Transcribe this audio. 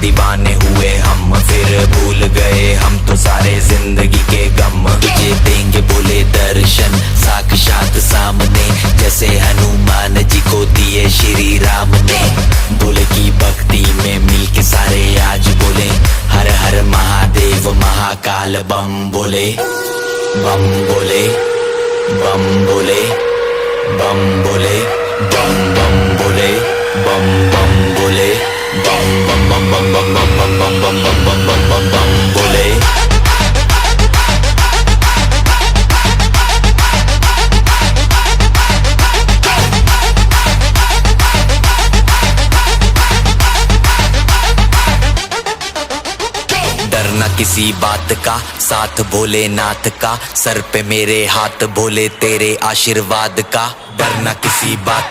दीवाने हुए हम, फिर भूल गए हम तो सारे जिंदगी के गम। तुझे देंगे बोले दर्शन साक्षात सामने, जैसे हनुमान जी को दिए श्री राम ने। बोले की भक्ति में मिलके सारे आज बोले, हर हर महादेव महाकाल बम बोले। बम बोले, बम बोले, बम बोले, बम बम बोले, बम बम बोले, बम बम बम बम बम बम बम बम बम बम बम बम बम बोले। डरना किसी बात का, साथ भोलेनाथ का, सर पे मेरे हाथ भोले तेरे आशीर्वाद का। डरना किसी बात